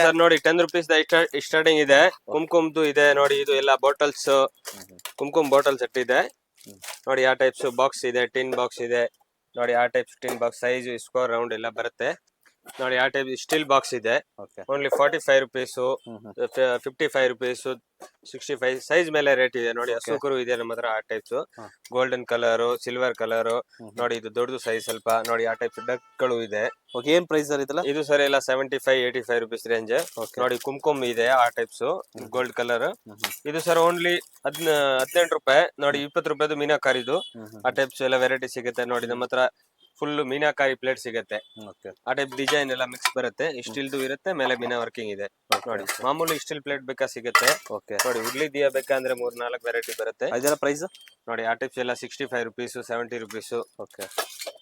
Sir ನೋಡಿ 10 rupees starting ಇದೆ. ಕುಂಕುಮ್ದು ಇದೆ ನೋಡಿ, ಇದು ಎಲ್ಲ ಬಾಟಲ್ಸ್, ಕುಂಕುಮ್ ಬಾಟಲ್ ಸೆಟ್ ಇದೆ ನೋಡಿ. ಆ ಟೈಪ್ಸ್ ಬಾಕ್ಸ್ ಇದೆ, ಟಿನ್ ಬಾಕ್ಸ್ ಇದೆ ನೋಡಿ. ಆ types tin box size square round ಎಲ್ಲ ಬರುತ್ತೆ ನೋಡಿ. ಆ ಟೈಪ್ ಸ್ಟೀಲ್ ಬಾಕ್ಸ್ ಇದೆ, ಓನ್ಲಿ 45 rupees, 55 rupees, 65 ಸೈಜ್ ಮೇಲೆ ರೇಟ್ ಇದೆ ನೋಡಿ. ಹಸುಕರು ಇದೆ ನಮ್ಮ ಹತ್ರ ಆ types, golden colour, silver colour ನೋಡಿ. ಇದು ದೊಡ್ಡದು ಸೈಜ್ ಸ್ವಲ್ಪ ನೋಡಿ. ಆ ಟೈಪ್ ಡಕ್ ಗಳು ಇದೆ. ಏನ್ ಪ್ರೈಸ್ ಸರ್ ಇದೆಲ್ಲ? ಇದು ಸರ್ ಎಲ್ಲ 75 85 rupees ರೇಂಜ್ ನೋಡಿ. ಕುಂಕುಮ್ ಇದೆ ಆ ಟೈಪ್ಸ್ ಗೋಲ್ಡ್ ಕಲರ್. ಇದು ಸರ್ ಓನ್ಲಿ 18 ರೂಪಾಯಿ ನೋಡಿ. 20 ರೂಪಾಯಿದು ಮೀನಾಕಾರಿದು ಆ ಟೈಪ್ಸ್ ಎಲ್ಲ ವೆರೈಟಿ ಸಿಗುತ್ತೆ ನೋಡಿ. ನಮ್ಮ ಹತ್ರ ಫುಲ್ ಮೀನಾಕಾರಿ ಪ್ಲೇಟ್ ಸಿಗುತ್ತೆ. ಆ ಟೈಪ್ ಡಿಸೈನ್ ಎಲ್ಲ ಮಿಕ್ಸ್ ಬರುತ್ತೆ. ಸ್ಟೀಲ್ದು ಇರುತ್ತೆ, ಮೇಲೆ ಮೀನಾ ವರ್ಕಿಂಗ್ ಇದೆ ನೋಡಿ. ಮಾಮೂಲಿ ಸ್ಟೀಲ್ ಪ್ಲೇಟ್ ಬೇಕಾ ಸಿಗುತ್ತೆ ನೋಡಿ. ಉಡ್ಲಿ ದಿಯಾ ಬೇಕಂದ್ರೆ 3-4 ವೆರೈಟಿ ಬರುತ್ತೆ. ಇದೆಲ್ಲ ಪ್ರೈಸ್ ನೋಡಿ. ಆ ಟೈಪ್ಸ್ ಎಲ್ಲ 65 rupees, 70 rupees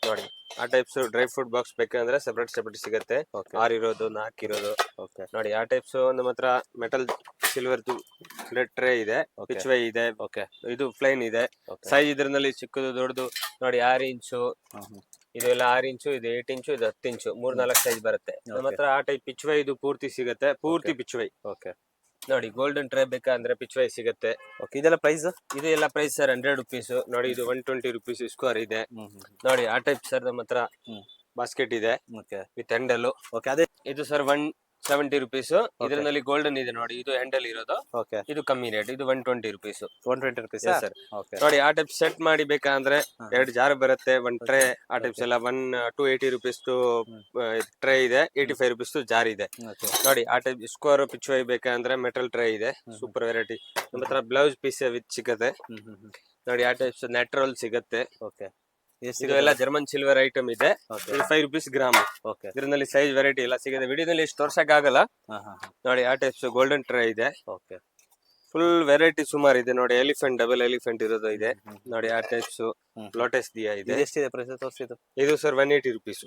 ನೋಡಿ. ಆ ಟೈಪ್ಸ್ ಡ್ರೈ ಫ್ರೂಟ್ ಬಾಕ್ಸ್ ಬೇಕಂದ್ರೆ ಸೆಪರೇಟ್ ಸಿಗುತ್ತೆ. 6 ಇರೋದು, 4 ಇರೋದು ನೋಡಿ. ಆ ಟೈಪ್ಸ್ ನಮ್ಮ ಹತ್ರ ಮೆಟಲ್ ಸಿಲ್ವರ್ ಪ್ಲೇಟ್ ಟ್ರೇ ಇದೆ, ಪಿಚ್ ವೈ ಇದೆ, ಇದು ಪ್ಲೈನ್ ಇದೆ. ಸೈಜ್ ಇದ್ರಲ್ಲಿ ಚಿಕ್ಕದು ದೊಡ್ಡದು ನೋಡಿ. 6 ಇಂಚು ಇದು ಎಲ್ಲ 6 ಇಂಚು, ಇದು 8 ಇಂಚು, ಇದು 10 ಇಂಚು, 3-4 ಸೈಜ್ ಬರುತ್ತೆ ನಮ್ಮ ಹತ್ರ. ಆ ಟೈಪ್ ಪಿಚ್ ವೈ ಇದು ಪೂರ್ತಿ ಸಿಗುತ್ತೆ, ಪೂರ್ತಿ ಪಿಚ್ ವೈ ನೋಡಿ. ಗೋಲ್ಡನ್ ಟ್ರೇ ಬೇಕಂದ್ರೆ ಪಿಚ್ ವೈ ಸಿಗುತ್ತೆ. ಇದೆಲ್ಲ ಪ್ರೈಸ್? ಇದು ಎಲ್ಲ ಪ್ರೈಸ್ ಸರ್ 100 rupees ನೋಡಿ. ಇದು 120 rupees ಸ್ಕ್ವೇರ್ ಇದೆ ನೋಡಿ. ಆ ಟೈಪ್ ಸರ್ ನಮ್ಮ ಹತ್ರ ಬಾಸ್ಕೆಟ್ ಇದೆ ವಿತ್ ಹ್ಯಾಂಡಲ್. ಅದೇ ಇದು ಸರ್ 170 rupees. ಇದರಲ್ಲಿ ಗೋಲ್ಡನ್ ಇದೆ ನೋಡಿ, ಇದು ಹ್ಯಾಂಡಲ್ ಇರೋದು. ಇದು ಕಮ್ಮಿ ರೇಟ್, ಇದು 120 rupees. 120 rupees ಸರ್ ನೋಡಿ. ಆ ಟೈಪ್ ಸೆಟ್ ಮಾಡಿ ಬೇಕಂದ್ರೆ 2 ಜಾರ್ ಬರುತ್ತೆ, 1 ಟ್ರೇ. ಆ ಟೈಪ್ಸ್ ಎಲ್ಲ 280 rupees ಟ್ರೇ ಇದೆ, 85 rupees ಜಾರ್ ಇದೆ ನೋಡಿ. ಆ ಟೈಪ್ ಸ್ಕ್ವೇರ್ ಪಿಚ್ ವೈ ಬೇಕಂದ್ರೆ ಮೆಟಲ್ ಟ್ರೇ ಇದೆ, ಸೂಪರ್ ವೆರೈಟಿ ನಮ್ಮ ಹತ್ರ. ಬ್ಲೌಸ್ ಪೀಸ್ ವಿತ್ ಸಿಗುತ್ತೆ ನೋಡಿ. ಆ ಟೈಪ್ಸ್ ನ್ಯಾಚುರಲ್ ಸಿಗುತ್ತೆ. ಇದು ಎಲ್ಲ ಜರ್ಮನ್ ಸಿಲ್ವರ್ ಐಟಮ್ ಇದೆ. 5 rupees ಗ್ರಾಮ್. ಇದರಲ್ಲಿ ಸೈಜ್ ವೆರೈಟಿ ಎಲ್ಲ ಸಿಗುತ್ತೆ. ವಿಡಿಯೋದಲ್ಲಿ ಎಷ್ಟು ತೋರ್ಸಕ್ ಆಗಲ್ಲ ನೋಡಿ. ಆ ಟೈಪ್ಸ್ ಗೋಲ್ಡನ್ ಟ್ರೇ ಇದೆ, ಫುಲ್ ವೆರೈಟಿ ಸುಮಾರು ಇದೆ ನೋಡಿ. ಎಲಿಫೆಂಟ್, ಡಬಲ್ ಎಲಿಫೆಂಟ್ ಇರೋದು ಇದೆ ನೋಡಿ. ಆ ಟೈಪ್ಸ್ ಲೋಟಸ್ ದಿಯಾ ಇದೆ. ಎಷ್ಟಿದೆ ಪ್ರೈಸ್ ತೋರಿಸಿದ್ದು? ಇದು ಸರ್ 180 rupees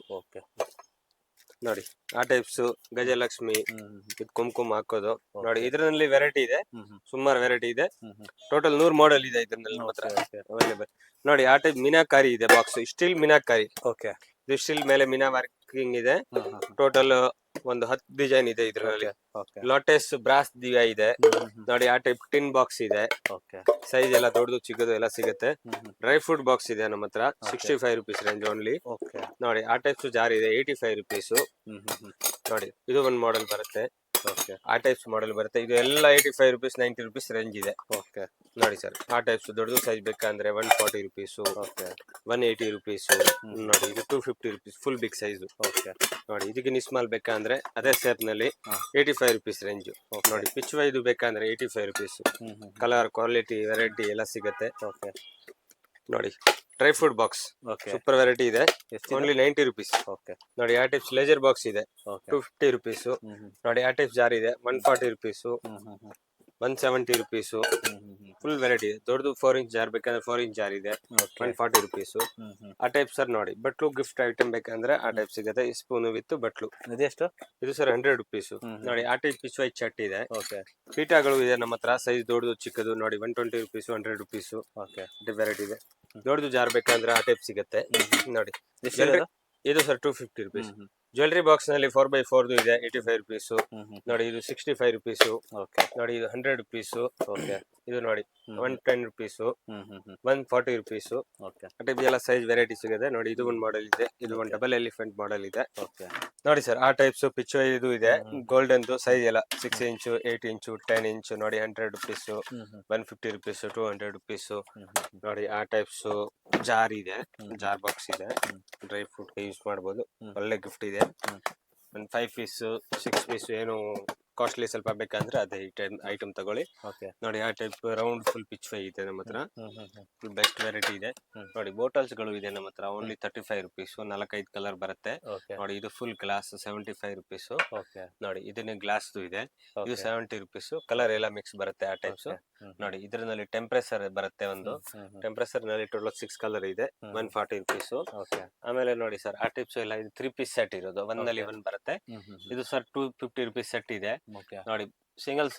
ನೋಡಿ. ಆ ಟೈಪ್ಸ್ ಗಜಲಕ್ಷ್ಮಿ, ಇದು ಕುಂಕುಮ ಹಾಕೋದು ನೋಡಿ. ಇದರಲ್ಲಿ ವೆರೈಟಿ ಇದೆ, ಸುಮಾರು ವೆರೈಟಿ ಇದೆ. ಟೋಟಲ್ 100 ಮಾಡೆಲ್ ಇದೆ ಇದರಲ್ಲಿ ನಮ್ಮ ಹತ್ರ ಅವೈಲೇಬಲ್ ನೋಡಿ. ಆ ಟೈಪ್ ಮೀನಾಕಾರಿ ಇದೆ ಬಾಕ್ಸ್, ಸ್ಟೀಲ್ ಮೀನಾಕಾರಿ. ಇದು ಸ್ಟೀಲ್ ಮೇಲೆ ಮೀನಾ ವರ್ಕಿಂಗ್ ಇದೆ. ಟೋಟಲ್ ಒಂದು 10 ಡಿಸೈನ್ ಇದೆ ಇದರಲ್ಲಿ. ಲೋಟಸ್ ಬ್ರಾಸ್ ದಿಯಾ ಇದೆ ನೋಡಿ. ಆ ಟೈಪ್ ಟಿನ್ ಬಾಕ್ಸ್ ಇದೆ, ಸೈಜ್ ಎಲ್ಲ ದೊಡ್ಡದು ಚಿಕ್ಕದು ಎಲ್ಲ ಸಿಗುತ್ತೆ. ಡ್ರೈ ಫ್ರೂಟ್ ಬಾಕ್ಸ್ ಇದೆ ನಮ್ಮ ಹತ್ರ, 65 rupees ರೇಂಜ್ ಓನ್ಲಿ ನೋಡಿ. ಆ ಟೈಪ್ಸ್ ಜಾರ್ ಇದೆ, 85 rupees ನೋಡಿ. ಇದು ಒಂದು ಮಾಡೆಲ್ ಬರುತ್ತೆ, ಆ ಟೈಪ್ಸ್ ಮಾಡೆಲ್ ಬರುತ್ತೆ. ಇದು ಎಲ್ಲ 85 rupees, 90 rupees ರೇಂಜ್ ಇದೆ ನೋಡಿ ಸರ್. ಆ ಟೈಪ್ಸ್ ದೊಡ್ಡದು ಸೈಜ್ ಬೇಕಂದ್ರೆ 140 rupees, 180 rupees ನೋಡಿ. ಇದು 250 rupees ಫುಲ್ ಬಿಗ್ ಸೈಜ್ ನೋಡಿ. ಇದಕ್ಕೆ ಸ್ಮಾಲ್ ಬೇಕಂದ್ರೆ ಅದೇ ಶೇಪ್ ನಲ್ಲಿ 85 rupees ರೇಂಜ್ ನೋಡಿ. ಪಿಚ್ ವೈ ಇದು ಬೇಕಂದ್ರೆ 85 rupees. ಕಲರ್, ಕ್ವಾಲಿಟಿ, ವೆರೈಟಿ ಎಲ್ಲ ಸಿಗುತ್ತೆ ನೋಡಿ. Dry fruit box super variety ಇದೆ, ಓನ್ಲಿ 90 rupees ನೋಡಿ. ಆ ಟೈಪ್ಸ್ ಲೇಜರ್ ಬಾಕ್ಸ್ ಇದೆ, 250 rupees ನೋಡಿ. ಆ ಟೈಪ್ಸ್ ಜಾರ್ ಇದೆ, 140 rupees, 170 rupees ಫುಲ್ ವೆರೈಟಿ ಇದೆ. ದೊಡ್ಡದು 4 ಇಂಚ್ ಜಾರ್ ಬೇಕಂದ್ರೆ 4 ಇಂಚ್ ಜಾರ್ ಇದೆ, 140 rupees. ಆ ಟೈಪ್ ಸರ್ ನೋಡಿ. ಬಟ್ಲು ಗಿಫ್ಟ್ ಐಟಮ್ ಬೇಕಂದ್ರೆ ಆ ಟೈಪ್ ಸಿಗುತ್ತೆ, ಸ್ಪೂನ್ ವಿತ್ ಬಟ್ಲು. ಇದು ಸರ್ 100 rupees ನೋಡಿ. ಆ ಟೈಪ್ ಪಿಚ್ ವೈ ಚಟ್ ಇದೆ. ಪೀಠಗಳು ಇದೆ ನಮ್ಮ ಹತ್ರ, ಸೈಜ್ ದೊಡ್ಡದು ಚಿಕ್ಕದು ನೋಡಿ. 120 rupees, 100 rupees ವೆರೈಟಿ ಇದೆ. ದೊಡ್ಡದು ಜಾರ್ ಬೇಕಂದ್ರೆ ಆ ಟೈಪ್ ಸಿಗುತ್ತೆ ನೋಡಿ. ಇದು ಸರ್ 250 rupees. ಜ್ಯುವೆಲರಿ ಬಾಕ್ಸ್ ನಲ್ಲಿ 4x4 ಇದೆ, 85 rupees ನೋಡಿ. ಇದು 65 rupees ನೋಡಿ. ಇದು 100 rupees ಇದು ನೋಡಿ. 110 rupees, 140 rupees ಎಲ್ಲ ಸೈಜ್ ವೆರೈಟಿ ಸಿಗುತ್ತೆ ನೋಡಿ. ಇದು ಒಂದು ಮಾಡೆಲ್ ಇದೆ, ಇದು ಒಂದು ಡಬಲ್ ಎಲಿಫೆಂಟ್ ಮಾಡೆಲ್ ಇದೆ ನೋಡಿ ಸರ್. ಆ ಟೈಪ್ಸ್ ಪಿಚ್ ಇದು ಇದೆ, ಗೋಲ್ಡನ್ ಸೈಜ್ ಎಲ್ಲ 6 ಇಂಚು, 8 ಇಂಚು, 10 ಇಂಚು ನೋಡಿ. 100 rupees, 150 rupees, 200 rupees ನೋಡಿ. ಆ ಟೈಪ್ಸ್ ಜಾರ್ ಇದೆ, ಜಾರ್ ಬಾಕ್ಸ್ ಇದೆ, ಡ್ರೈ ಫ್ರೂಟ್ ಯೂಸ್ ಮಾಡಬಹುದು, ಒಳ್ಳೆ ಗಿಫ್ಟ್ ಇದೆ. ಒಂದು 5 piece, 6 piece ಏನು ಕಾಸ್ಟ್ಲಿ ಸ್ವಲ್ಪ ಬೇಕಂದ್ರೆ ಅದೇ ಐಟಮ್ ತಗೊಳ್ಳಿ ನೋಡಿ. ಆ ಟೈಪ್ ರೌಂಡ್ ಫುಲ್ ಪಿಚ್ ವೈ ಇದೆ ನಮ್ಮ ಹತ್ರ, ಫುಲ್ ಬೆಸ್ಟ್ ವೆರೈಟಿ ಇದೆ ನೋಡಿ. ಬಾಟಲ್ಸ್ ಗಳು ಇದೆ ನಮ್ಮ ಹತ್ರ, ಓನ್ಲಿ 35 rupees, 4-5 ಕಲರ್ ಬರುತ್ತೆ ನೋಡಿ. ಇದು ಫುಲ್ ಗ್ಲಾಸ್ 75 rupees ನೋಡಿ. ಇದನ್ನ ಗ್ಲಾಸ್ ಇದೆ, ಇದು 70 rupees. ಕಲರ್ ಎಲ್ಲ ಮಿಕ್ಸ್ ಬರುತ್ತೆ ಆ ಟೈಪ್ಸ್ ನೋಡಿ. ಇದರಲ್ಲಿ ಟೆಂಪರೇಚರ್ ಬರುತ್ತೆ, ಒಂದು ಟೆಂಪರೇಚರ್ ನಲ್ಲಿ ಟೋಟಲ್ 6 ಕಲರ್ ಇದೆ, 140 rupees. ಆಮೇಲೆ ನೋಡಿ ಸರ್, ಆ ಟೈಪ್ಸ್ ಎಲ್ಲ ಇದು 3 piece ಸೆಟ್ ಇರೋದು, ಒಂದಲ್ಲಿ ಒಂದು ಬರುತ್ತೆ. ಇದು ಸರ್ 250 rupees ಸೆಟ್ ಇದೆ ನೋಡಿ. ಸಿಂಗಲ್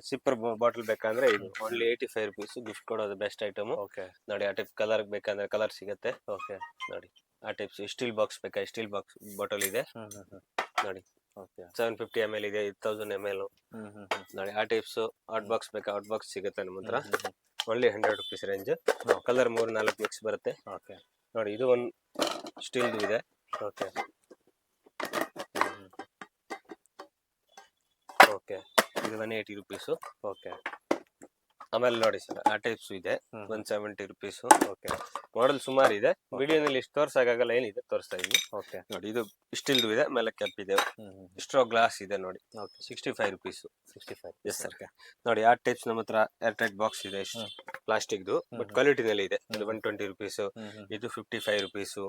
ಸಿಪ್ಪರ್ ಬಾಟಲ್ ಬೇಕಂದ್ರೆ ಇದು ಓನ್ಲಿ 85 rupees. ಗಿಫ್ಟ್ ಕೊಡೋದು ಬೆಸ್ಟ್ ಐಟಮ್ ನೋಡಿ. ಆ ಟೈಪ್ ಕಲರ್ ಬೇಕಂದ್ರೆ ಕಲರ್ ಸಿಗುತ್ತೆ ನೋಡಿ. ಆ ಟೈಪ್ ಸ್ಟೀಲ್ ಬಾಕ್ಸ್ ಬೇಕಾ, ಸ್ಟೀಲ್ ಬಾಕ್ಸ್ ಬಾಟಲ್ ಇದೆ ನೋಡಿ. ಓಕೆ 750 ml ಇದೆ, 1000 ml. ನೋಡಿ ಆ ಟೈಪ್ಸ್ ಔಟ್ ಬಾಕ್ಸ್ ಬೇಕಾ ಔಟ್ ಬಾಕ್ಸ್ ಸಿಗುತ್ತೆ ನಮ್ಮ ಹತ್ರ. Only 100 rupees range. Colour 3-4 mix ಬರುತ್ತೆ. ಓಕೆ ನೋಡಿ ಇದು ಒಂದು ಸ್ಟೀಲ್ ಇದೆ. ಓಕೆ ಓಕೆ ಇದು 180 ರುಪೀಸು. ಓಕೆ ಆಮೇಲೆ ನೋಡಿ ಸರ್ ಆ ಟೈಪ್ಸ್ ಇದೆ, ಹ್ಮ್. 170 ರುಪೀಸು. ಓಕೆ ಮಾಡೆಲ್ ಸುಮಾರು ಇದೆ, ವಿಡಿಯೋನಲ್ಲಿ ಇಷ್ಟು ತೋರ್ಸಕ್ಕಾಗಲ್ಲ, ಏನಿದೆ ತೋರಿಸ್ತಾ ಇದೀನಿ. ಓಕೆ ನೋಡಿ ಇದು ಸ್ಟೀಲ್ ಇದೆ, ಮೇಲೆ ಕ್ಯಾಪ್ ಇದೆ, ಸ್ಟ್ರೋ ಗ್ಲಾಸ್ ಇದೆ ನೋಡಿ. Okay 65 rupees. 65. Yes sir. ನೋಡಿ ಆ ಟೈಪ್ಸ್ ನಮ್ಮ ಹತ್ರ ಏರ್ ಟೈಟ್ ಬಾಕ್ಸ್ ಇದೆ, ಪ್ಲಾಸ್ಟಿಕ್ದು, ಬಟ್ ಕ್ವಾಲಿಟಿನಲ್ಲಿ ಇದೆ. ಇದು 120 ರುಪೀಸು. ಇದು 55 ರುಪೀಸು.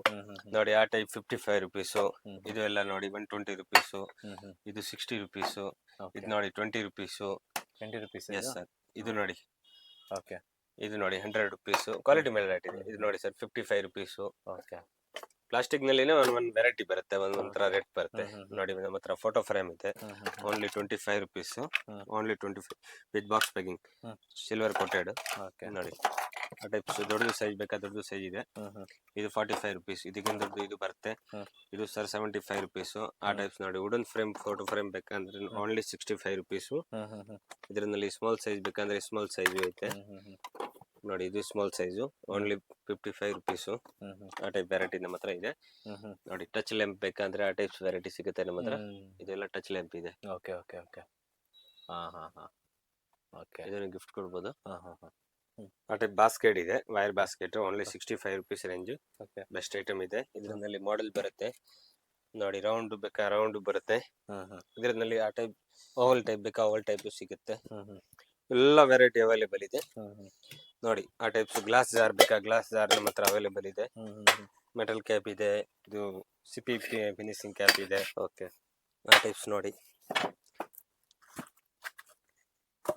ನೋಡಿ ಆ ಟೈಪ್ 55 ರುಪೀಸು. ಇದು ಎಲ್ಲ ನೋಡಿ 120 ರುಪೀಸು. ಇದು 60 ರುಪೀಸು. ಇದು ನೋಡಿ 20 ರುಪೀಸು. 20 rupees. Yes sir. ಇದು ನೋಡಿ, ಓಕೆ ಇದು ನೋಡಿ 100 ರುಪೀಸು. ಕ್ವಾಲಿಟಿ ಮೇಲೆ ರೇಟ್ ಇದೆ. ಇದು ನೋಡಿ ಸರ್ 55 ರುಪೀಸು. ಓಕೆ ಪ್ಲಾಸ್ಟಿಕ್ ನಲ್ಲಿನೇ ಒಂದ್ ವೆರೈಟಿ ಬರುತ್ತೆ, ಒಂದೊಂಥರ ರೇಟ್ ಬರುತ್ತೆ. ನೋಡಿ ನಮ್ಮ ಹತ್ರ ಫೋಟೋ ಫ್ರೇಮ್ ಇದೆ, only 25 rupees. Only 25 with box packing, silver coated. Okay ನೋಡಿ ಆ ಟೈಪ್ಸ್ ದೊಡ್ಡದು ಸೈಜ್ ಬೇಕಾ ದೊಡ್ಡದು ಸೈಜ್ ಇದೆ. ಇದು 45 ರುಪೀಸ್. ಇದಕ್ಕಿಂತ ದೊಡ್ಡದು ಇದು ಬರುತ್ತೆ. ಇದು ಸರ್ 75 ರುಪೀಸು. ಆ ಟೈಪ್ಸ್ ನೋಡಿ ವುಡನ್ ಫ್ರೇಮ್ ಫೋಟೋ ಫ್ರೇಮ್ ಬೇಕಂದ್ರೆ ಓನ್ಲಿ 65 ರುಪೀಸು. ಇದರಲ್ಲಿ ಸ್ಮಾಲ್ ಸೈಜ್ ಬೇಕಂದ್ರೆ ಸ್ಮಾಲ್ ಸೈಜ್ ಐತೆ. ನೋಡಿ ಇದು ಸ್ಮಾಲ್ ಸೈಜು, ಓನ್ಲಿ 55 ರುಪೀಸು. ಆ ಟೈಪ್ ವೆರೈಟಿ ನಮ್ಮ ಹತ್ರ ಇದೆ. ನೋಡಿ ಟಚ್ ಲ್ಯಾಂಪ್ ಬೇಕಂದ್ರೆ ಆ ಟೈಪ್ಸ್ ವೆರೈಟಿ ಸಿಗುತ್ತೆ ನಮ್ಮ ಹತ್ರ. ಇದೆಲ್ಲ ಟಚ್ ಲ್ಯಾಂಪ್ ಇದೆ. ಓಕೆ ಓಕೆ ಓಕೆ ಓಕೆ ಇದನ್ನು ಗಿಫ್ಟ್ ಕೊಡ್ಬೋದು. ಹಾ ಆ ಟೈಪ್ ಬಾಸ್ಕೆಟ್ ಇದೆ, wire basket, only 65 rupees range. Okay best item ಇದೆ. ಇದರಲ್ಲಿ ಮಾಡೆಲ್ ಬರುತ್ತೆ ನೋಡಿ, ರೌಂಡ್ ಬೇಕಾ ರೌಂಡ್ ಬರುತ್ತೆ. ಇದರಲ್ಲಿ ಆ ಟೈಪ್ ಓವಲ್ ಟೈಪ್ ಬೇಕಾ ಓವಲ್ ಟೈಪ್ ಸಿಗುತ್ತೆ. ಎಲ್ಲ ವೆರೈಟಿ ಅವೈಲೇಬಲ್ ಇದೆ. ನೋಡಿ ಆ ಟೈಪ್ಸ್ ಗ್ಲಾಸ್ ಜಾರ್ ಬೇಕಾ ಗ್ಲಾಸ್ ಜಾರ್ ನಮ್ಮ ಹತ್ರ ಅವೈಲೇಬಲ್ ಇದೆ. ಮೆಟಲ್ ಕ್ಯಾಪ್ ಇದೆ, ಇದು ಸಿಪಿ ಫಿನಿಶಿಂಗ್ ಕ್ಯಾಪ್ ಇದೆ. ಓಕೆ ಆ ಟೈಪ್ಸ್ ನೋಡಿ.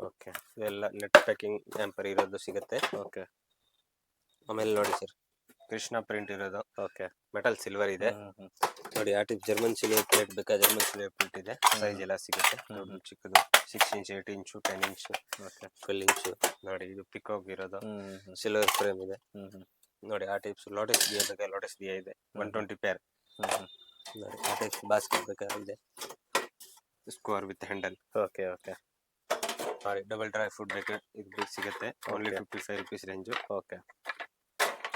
ಓಕೆ ಇವೆಲ್ಲ ನೆಟ್ ಪ್ಯಾಕಿಂಗ್ ಟ್ಯಾಂಪರ್ ಇರೋದು ಸಿಗುತ್ತೆ. ಓಕೆ ಆಮೇಲೆ ನೋಡಿ ಸರ್ ಕೃಷ್ಣ ಪ್ರಿಂಟ್ ಇರೋದು, ಓಕೆ ಮೆಟಲ್ ಸಿಲ್ವರ್ ಇದೆ. ನೋಡಿ ಆ ಟೈಪ್ ಜರ್ಮನ್ ಸಿಲ್ವರ್ ಪ್ಲೇಟ್ ಬೇಕಾ ಜರ್ಮನ್ ಸಿಲ್ವರ್ ಪ್ಲೇಟ್ ಇದೆ. ಸೈಜ್ ಎಲ್ಲ ಸಿಗುತ್ತೆ, ದೊಡ್ಡ ಚಿಕ್ಕದು 6 ಇಂಚ್ 8 ಇಂಚು 10 ಇಂಚು ಓಕೆ 12 ಇಂಚು. ನೋಡಿ ಇದು ಪಿಕಾಕ್ ಇರೋದು, ಸಿಲ್ವರ್ ಫ್ರೇಮ್ ಇದೆ. ನೋಡಿ ಆ ಟೈಪ್ಸ್ ಲೋಟಸ್ ದಿಯಾ ಬೇಕಾ ಲೋಟಸ್ ದಿಯಾ ಇದೆ, 120 ಪೇರ್. ನೋಡಿ ಆ ಟೈಪ್ಸ್ ಬಾಸ್ಕೆಟ್ ಬೇಕಾ ಇದೆ, square with handle. Okay okay ನೋಡಿ ಡಬಲ್ ಡ್ರೈ ಫುಡ್ ಬೇಕಾ ಇದು ಸಿಗುತ್ತೆ, ಓನ್ಲಿ 55 ರುಪೀಸ್ ರೇಂಜು. ಓಕೆ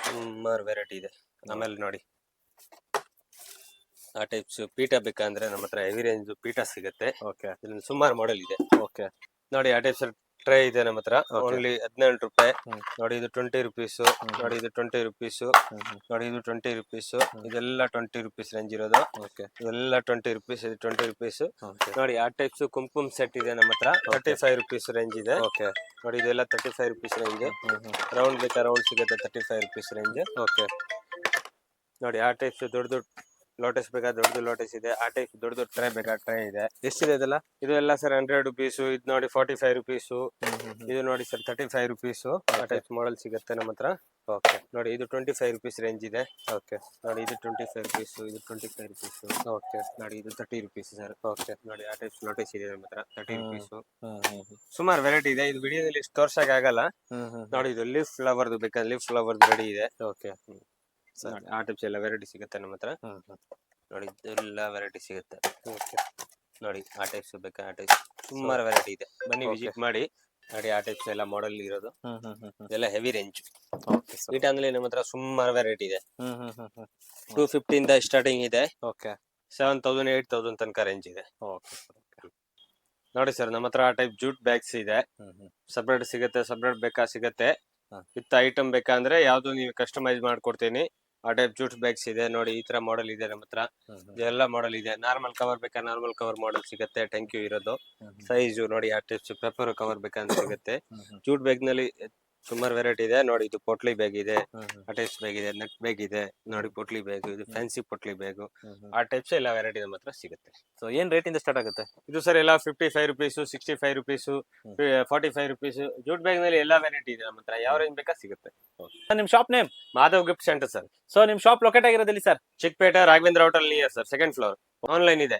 ಸುಮಾರು ವೆರೈಟಿ ಇದೆ. ಆಮೇಲೆ ನೋಡಿ ಆ ಟೈಪ್ಸ್ ಪೀಠ ಬೇಕಂದ್ರೆ ನಮ್ಮ ಹತ್ರ ಹೆವಿ ರೇಂಜ್ ಪೀಠ ಸಿಗುತ್ತೆ. ಓಕೆ ಇದರಲ್ಲಿ ಸುಮಾರು ಮಾಡೆಲ್ ಇದೆ. ಓಕೆ ನೋಡಿ ಆ ಟೈಪ್ಸ್ ಟ್ರೇ ಇದೆ ನಮ್ಮ ಹತ್ರ, ಓನ್ಲಿ 17 ರೂಪಾಯಿ. ನೋಡಿ ಇದು 20 ರುಪೀಸು. ನೋಡಿ ಇದು 20 ರುಪೀಸು. ನೋಡಿ ಇದು 20 ರುಪೀಸು. ಇದೆಲ್ಲ 20 ರುಪೀಸ್ ರೇಂಜ್ ಇರೋದು. ಓಕೆ ಇದೆಲ್ಲ 20 ರುಪೀಸ್, ಇದು 20 ರುಪೀಸ್. ಓಕೆ ನೋಡಿ ಆ ಟೈಪ್ಸ್ ಕುಂಕುಮ್ ಸೆಟ್ ಇದೆ ನಮ್ಮ ಹತ್ರ, 35 ರುಪೀಸ್ ರೇಂಜ್ ಇದೆ. ಓಕೆ ನೋಡಿ ಇದೆಲ್ಲ 35 ರುಪೀಸ್ ರೇಂಜ್. ರೌಂಡ್ ಬೇಕಾ ರೌಂಡ್ ಸಿಗುತ್ತೆ, 35 ರುಪೀಸ್ ರೇಂಜ್. ಓಕೆ ನೋಡಿ ಆ ಟೈಪ್ಸ್ ದೊಡ್ಡ ದೊಡ್ಡ ಲೋಟಸ್ ಬೇಕಾ ದೊಡ್ಡದು ಲೋಟಸ್ ಇದೆ. ಆ ಟೈಪ್ ದೊಡ್ಡ ದೊಡ್ಡ ಟ್ರೈ ಬೇಕಾ ಟ್ರೈ ಇದೆ. ಎಷ್ಟಿದೆ ಇದೆಲ್ಲ? ಇದು ಎಲ್ಲ ಸರ್ 100 ರುಪೀಸು. ಇದು ನೋಡಿ 45 ರುಪೀಸು. ಇದು ನೋಡಿ ಸರ್ 35 ರುಪೀಸು. ಆ ಟೈಪ್ ಮಾಡೆಲ್ ಸಿಗುತ್ತೆ ನಮ್ಮ ಹತ್ರ. ಓಕೆ ನೋಡಿ ಇದು 25 ರುಪೀಸ್ ರೇಂಜ್ ಇದೆ. ಓಕೆ ನೋಡಿ ಇದು 25 ರುಪೀಸು. ಇದು 25 ರುಪೀಸು. ಓಕೆ ನೋಡಿ ಇದು 30 ರುಪೀಸ್ ಸರ್. ಓಕೆ ನೋಡಿ ಆ ಟೈಪ್ ಲೋಟಸ್ ಇದೆ ನಮ್ಮ ಹತ್ರ, 30 ರುಪೀಸು. ಸುಮಾರು ವೆರೈಟಿ ಇದೆ. ಇದು ವಿಡಿಯೋದಲ್ಲಿ ಇಷ್ಟು ತೋರ್ಸಕ್ ಆಗಲ್ಲ. ನೋಡಿ ಇದು ಲೀಫ್ ಫ್ಲವರ್ದು ಬೇಕಾದ್ರೆ ಲೀಫ್ ಫ್ಲವರ್ದು ರೆಡಿ ಇದೆ. ಓಕೆ ನೋಡಿ ಆ ಟೈಪ್ಸ್ ಎಲ್ಲ ವೆರೈಟಿ ಸಿಗುತ್ತೆ ನಮ್ಮ ಹತ್ರ. ನೋಡಿ ಇದೆಲ್ಲ ವೆರೈಟಿ ಸಿಗುತ್ತೆ. ಓಕೆ ನೋಡಿ ಆ ಟೈಪ್ಸ್ ಬೇಕಾ ಆ ಟೈಪ್ ಸುಮಾರು ವೆರೈಟಿ ಇದೆ. ಬನ್ನಿ ವಿಸಿಟ್ ಮಾಡಿ. ನೋಡಿ ಆ ಟೈಪ್ಸ್ ಎಲ್ಲ ಮಾಡೆಲ್ ಇರೋದು. ಇದೆಲ್ಲ ಹೆವಿ ರೇಂಜ್. ಓಕೆ ಸರ್ ಈ ಟೈಮ್ನಲ್ಲಿ ನಮ್ಮ ಹತ್ರ ಸುಮಾರು ವೆರೈಟಿ ಇದೆ. 250 ಇಂದ ಸ್ಟಾರ್ಟಿಂಗ್ ಇದೆ, ಓಕೆ 7000 8000 ತನಕ ರೇಂಜ್ ಇದೆ. ಓಕೆ ನೋಡಿ ಸರ್ ನಮ್ಮ ಹತ್ರ ಆ ಟೈಪ್ ಜೂಟ್ ಬ್ಯಾಗ್ಸ್ ಇದೆ, ಸಪ್ರೇಟ್ ಸಿಗುತ್ತೆ. ಸಪ್ರೇಟ್ ಬೇಕಾ ಸಿಗುತ್ತೆ. ವಿತ್ ಐಟಮ್ ಬೇಕಂದ್ರೆ ಯಾವ್ದು ನೀವು ಕಸ್ಟಮೈಸ್ ಮಾಡ್ಕೊಡ್ತೀನಿ. ಆ ಟೈಪ್ ಜೂಟ್ ಬ್ಯಾಗ್ಸ್ ಇದೆ. ನೋಡಿ ಈ ತರ ಮಾಡೆಲ್ ಇದೆ ನಮ್ಮ ಹತ್ರ. ಇದೆಲ್ಲ ಮಾಡೆಲ್ ಇದೆ. ನಾರ್ಮಲ್ ಕವರ್ ಬೇಕಾ ನಾರ್ಮಲ್ ಕವರ್ ಮಾಡೆಲ್ ಸಿಗುತ್ತೆ, ಥ್ಯಾಂಕ್ ಯು ಇರೋದು. ಸೈಜು ನೋಡಿ ಆ ಟೈಪ್ಸ್ ಪೇಪರ್ ಕವರ್ ಬೇಕಂತ ಸಿಗುತ್ತೆ. ಜೂಟ್ ಬ್ಯಾಗ್ ನಲ್ಲಿ ಸುಮಾರು ವೆರೈಟಿ ಇದೆ. ನೋಡಿ ಇದು ಪೊಟ್ಲಿ ಬ್ಯಾಗ್ ಇದೆ, ಆ ಟೈಪ್ಸ್ ಬ್ಯಾಗ್ ಇದೆ, ನೆಟ್ ಬ್ಯಾಗ್ ಇದೆ. ನೋಡಿ ಪೊಟ್ಲಿ ಬ್ಯಾಗ್, ಇದು ಫ್ಯಾನ್ಸಿ ಪೊಟ್ಲಿ ಬ್ಯಾಗ್. ಆ ಟೈಪ್ಸ್ ಎಲ್ಲ ವೆರೈಟಿ ನಮ್ಮ ಹತ್ರ ಸಿಗುತ್ತೆ. ಸೊ ಏನ್ ರೇಟ್ ಇಂದ ಸ್ಟಾರ್ಟ್ ಆಗುತ್ತೆ ಇದು ಸರ್ ಎಲ್ಲ 55 rupees, 65 rupees, 45 rupees. Jute bag ನಲ್ಲಿ ಎಲ್ಲ ವೆರೈಟಿ ಇದೆ ನಮ್ಮ ಹತ್ರ. ಯಾವ ರೇಂಜ್ ಬೇಕಾ ಸಿಗುತ್ತೆ. ನಿಮ್ shop name? Madhav gift centre sir. So ನಿಮ್ ಶಾಪ್ ಲೊಕೇಟ್ ಆಗಿರೋದಿಲ್ಲ sir? Chickpete Raghavendra hotel near sir, 2nd floor. Online ಇದೆ.